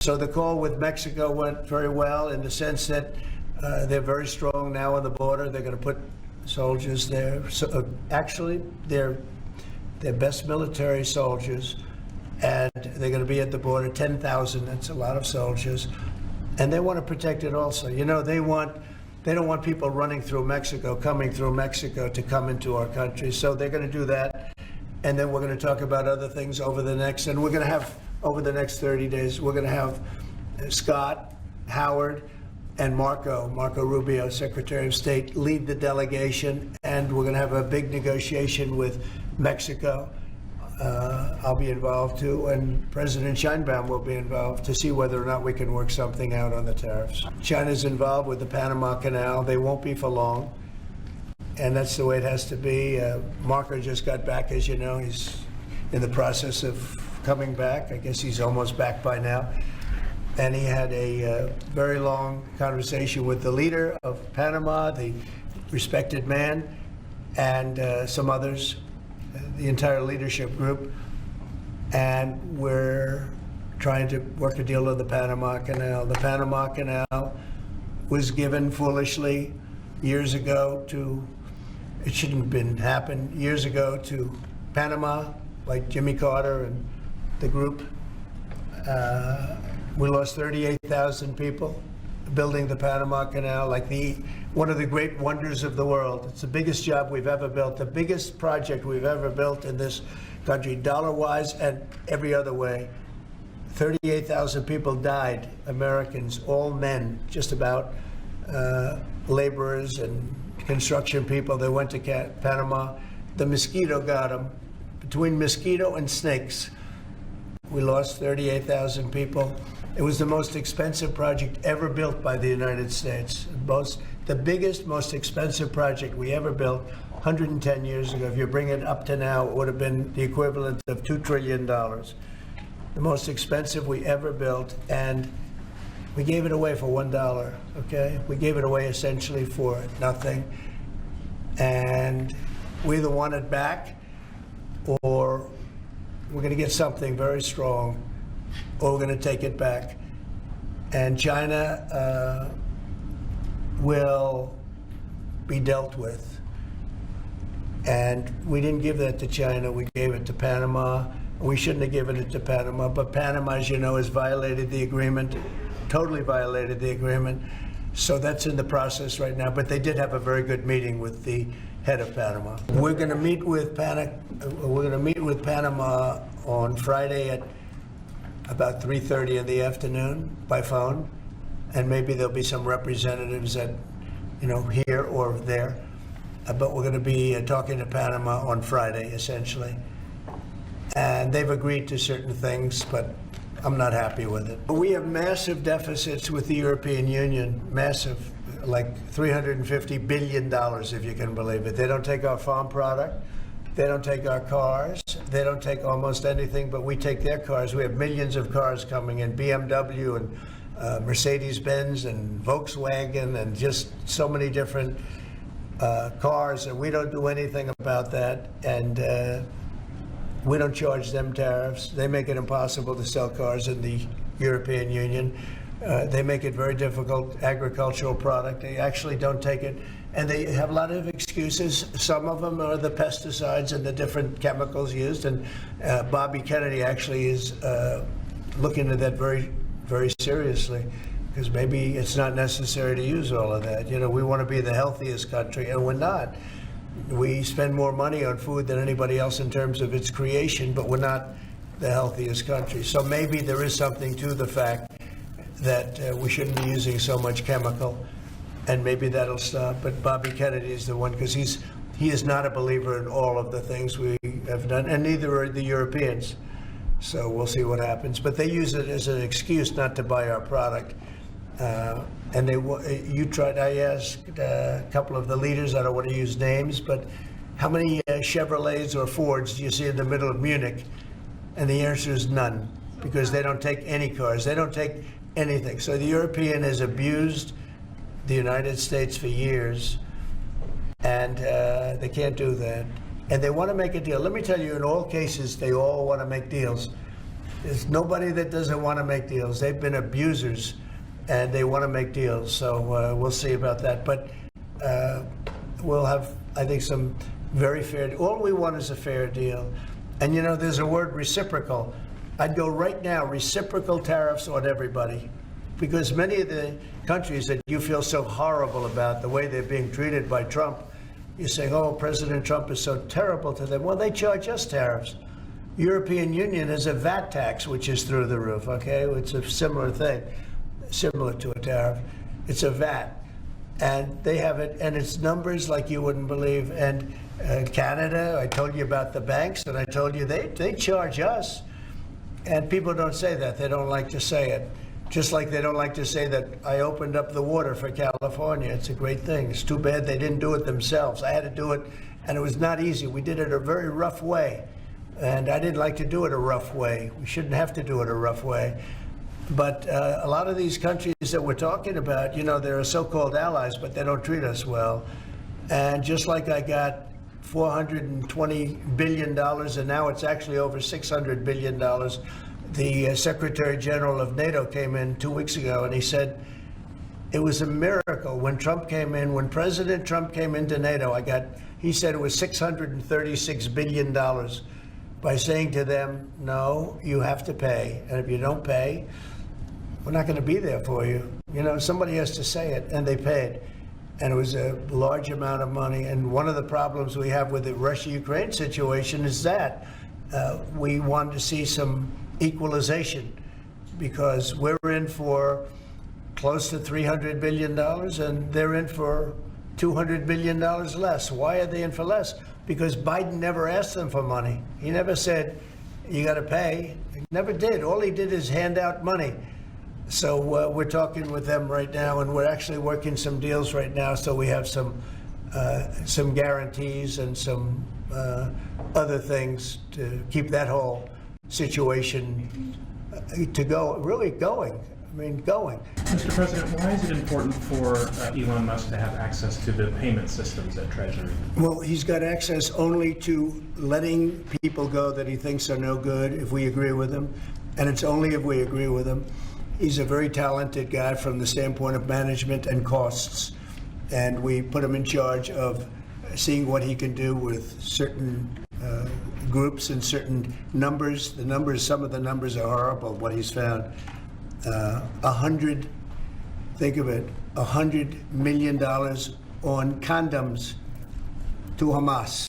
So the call with Mexico went very well in the sense that they're very strong now on the border. They're going to put soldiers there. So, actually, they're best military soldiers, and they're going to be at the border, 10,000. That's a lot of soldiers, and they want to protect it also. You know, they don't want people running through Mexico, coming through Mexico to come into our country. So they're going to do that, and then we're going to talk about other things over the next 30 days. We're going to have Scott, Howard, and Marco Rubio, Secretary of State, lead the delegation, and we're going to have a big negotiation with Mexico. I'll be involved too, and President Sheinbaum will be involved to see whether or not we can work something out on the tariffs. China's involved with the Panama Canal. They won't be for long, and that's the way it has to be. Marco just got back, as you know. He's in the process of coming back. I guess he's almost back by now. And he had a very long conversation with the leader of Panama, the respected man, and some others, the entire leadership group. And we're trying to work a deal on the Panama Canal. The Panama Canal was given foolishly years ago it shouldn't have been happened, years ago to Panama, like Jimmy Carter and the group. We lost 38,000 people building the Panama Canal, like one of the great wonders of the world. It's the biggest job we've ever built, the biggest project we've ever built in this country, dollar-wise and every other way. 38,000 people died, Americans, all men, just about, laborers and construction people. They went to Panama. The mosquito got them. Between mosquito and snakes, we lost 38,000 people. It was the most expensive project ever built by the United States. The biggest, most expensive project we ever built 110 years ago. If you bring it up to now, it would have been the equivalent of $2 trillion. The most expensive we ever built, and we gave it away for $1, okay? We gave it away essentially for nothing. And we either want it back, or we're going to get something very strong, or we're going to take it back. And China will be dealt with. And we didn't give that to China. We gave it to Panama. We shouldn't have given it to Panama. But Panama, as you know, has violated the agreement, totally violated the agreement. So that's in the process right now. But they did have a very good meeting with the head of Panama. We're going to meet with Panama on Friday at about 3:30 in the afternoon by phone, and maybe there'll be some representatives at, here or there. But we're going to be talking to Panama on Friday, essentially. And they've agreed to certain things, but I'm not happy with it. We have massive deficits with the European Union, massive, like $350 billion, if you can believe it. They don't take our farm product. They don't take our cars. They don't take almost anything, but we take their cars. We have millions of cars coming in, BMW and Mercedes-Benz and Volkswagen and just so many different cars, and we don't do anything about that. And we don't charge them tariffs. They make it impossible to sell cars in the European Union. They make it very difficult, agricultural product. They actually don't take it. And they have a lot of excuses. Some of them are the pesticides and the different chemicals used. And Bobby Kennedy actually is looking at that very, very seriously, because maybe it's not necessary to use all of that. We want to be the healthiest country, and we're not. We spend more money on food than anybody else in terms of its creation, but we're not the healthiest country. So maybe there is something to the fact that we shouldn't be using so much chemical, and maybe that'll stop. But Bobby Kennedy is the one, because he is not a believer in all of the things we have done, and neither are the Europeans. So we'll see what happens. But they use it as an excuse not to buy our product. And I asked a couple of the leaders, I don't want to use names, but how many Chevrolets or Fords do you see in the middle of Munich? And the answer is none, because they don't take any cars. They don't take anything. So the European has abused the United States for years, and they can't do that. And they want to make a deal. Let me tell you, in all cases, they all want to make deals. There's nobody that doesn't want to make deals. They've been abusers, and they want to make deals. So we'll see about that. But we'll have, I think, some very fair. All we want is a fair deal. And you know, there's a word, reciprocal. I'd go right now, reciprocal tariffs on everybody, because many of the countries that you feel so horrible about the way they're being treated by Trump, you're saying, oh, President Trump is so terrible to them. Well, they charge us tariffs. European Union has a VAT tax, which is through the roof, okay? It's a similar thing, similar to a tariff. It's a VAT. And they have it, and it's numbers like you wouldn't believe. And Canada, I told you about the banks, and I told you they charge us. And people don't say that. They don't like to say it. Just like they don't like to say that I opened up the water for California. It's a great thing. It's too bad they didn't do it themselves. I had to do it, and it was not easy. We did it a very rough way. And I didn't like to do it a rough way. We shouldn't have to do it a rough way. But a lot of these countries that we're talking about, you know, they're so-called allies, but they don't treat us well. And just like I got $420 billion, and now it's actually over $600 billion, the Secretary General of NATO came in 2 weeks ago, and he said it was a miracle when Trump came in, when President Trump came into NATO. He said it was $636 billion by saying to them, no, you have to pay. And if you don't pay, we're not going to be there for you. You know, somebody has to say it, and they paid. And it was a large amount of money. And one of the problems we have with the Russia-Ukraine situation is that we want to see some equalization, because we're in for close to $300 billion, and they're in for $200 billion less. Why are they in for less? Because Biden never asked them for money. He never said, you got to pay. He never did. All he did is hand out money. So we're talking with them right now, and we're actually working some deals right now. So we have some guarantees and some other things to keep that whole situation to go, really going. I mean, going. Mr. President, why is it important for Elon Musk to have access to the payment systems at Treasury? Well, he's got access only to letting people go that he thinks are no good if we agree with him, and it's only if we agree with him. He's a very talented guy from the standpoint of management and costs, and we put him in charge of seeing what he can do with certain groups and certain numbers. Some of the numbers are horrible, what he's found. Think of it, $100 million on condoms to Hamas,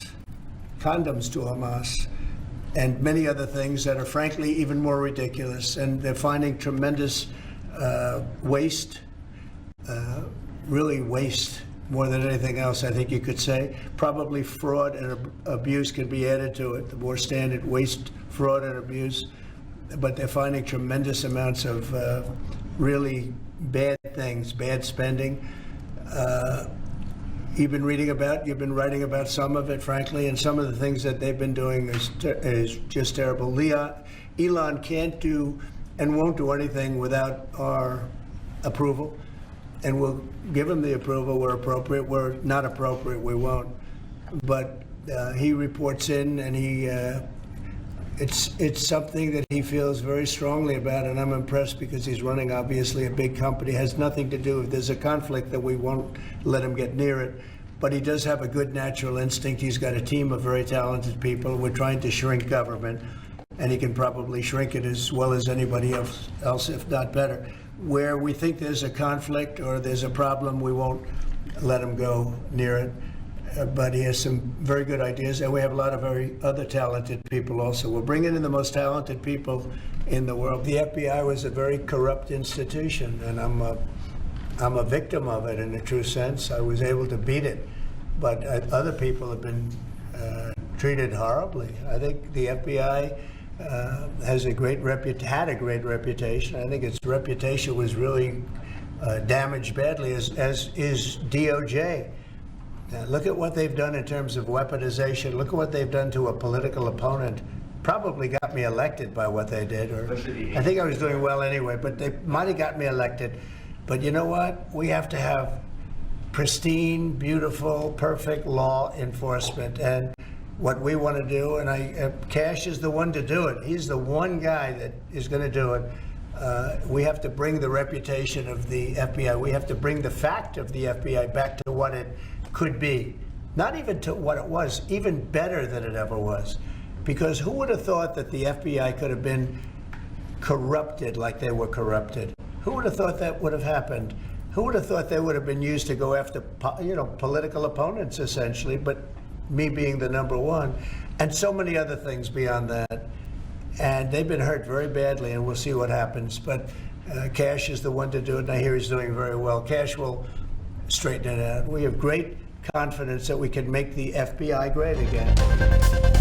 and many other things that are frankly even more ridiculous. And they're finding tremendous waste, really waste, more than anything else, I think you could say. Probably fraud and abuse could be added to it, the more standard waste, fraud, and abuse. But they're finding tremendous amounts of really bad things, bad spending. You've been writing about some of it, frankly, and some of the things that they've been doing is just terrible. Elon can't do and won't do anything without our approval, and we'll give him the approval where appropriate. Where not appropriate, we won't. But he reports in, and it's something that he feels very strongly about, and I'm impressed because he's running, obviously, a big company. It has nothing to do, if there's a conflict, that we won't let him get near it. But he does have a good natural instinct. He's got a team of very talented people. We're trying to shrink government, and he can probably shrink it as well as anybody else, if not better. Where we think there's a conflict or there's a problem, we won't let him go near it. But he has some very good ideas, and we have a lot of very other talented people also. We're bringing in the most talented people in the world. The FBI was a very corrupt institution, and I'm a victim of it in a true sense. I was able to beat it, but other people have been treated horribly. I think the FBI had a great reputation. I think its reputation was really damaged badly, as is DOJ. Now, look at what they've done in terms of weaponization. Look at what they've done to a political opponent. Probably got me elected by what they did, or I think I was doing well anyway, but they might have got me elected. But you know what? We have to have pristine, beautiful, perfect law enforcement, and what we want to do, and Cash is the one to do it. He's the one guy that is going to do it. We have to bring the reputation of the FBI. We have to bring the fact of the FBI back to what it could be. Not even to what it was, even better than it ever was. Because who would have thought that the FBI could have been corrupted like they were corrupted? Who would have thought that would have happened? Who would have thought they would have been used to go after, political opponents, essentially, but me being the number one, and so many other things beyond that. And they've been hurt very badly, and we'll see what happens. But Cash is the one to do it, and I hear he's doing very well. Cash will straighten it out. We have great confidence that we can make the FBI great again.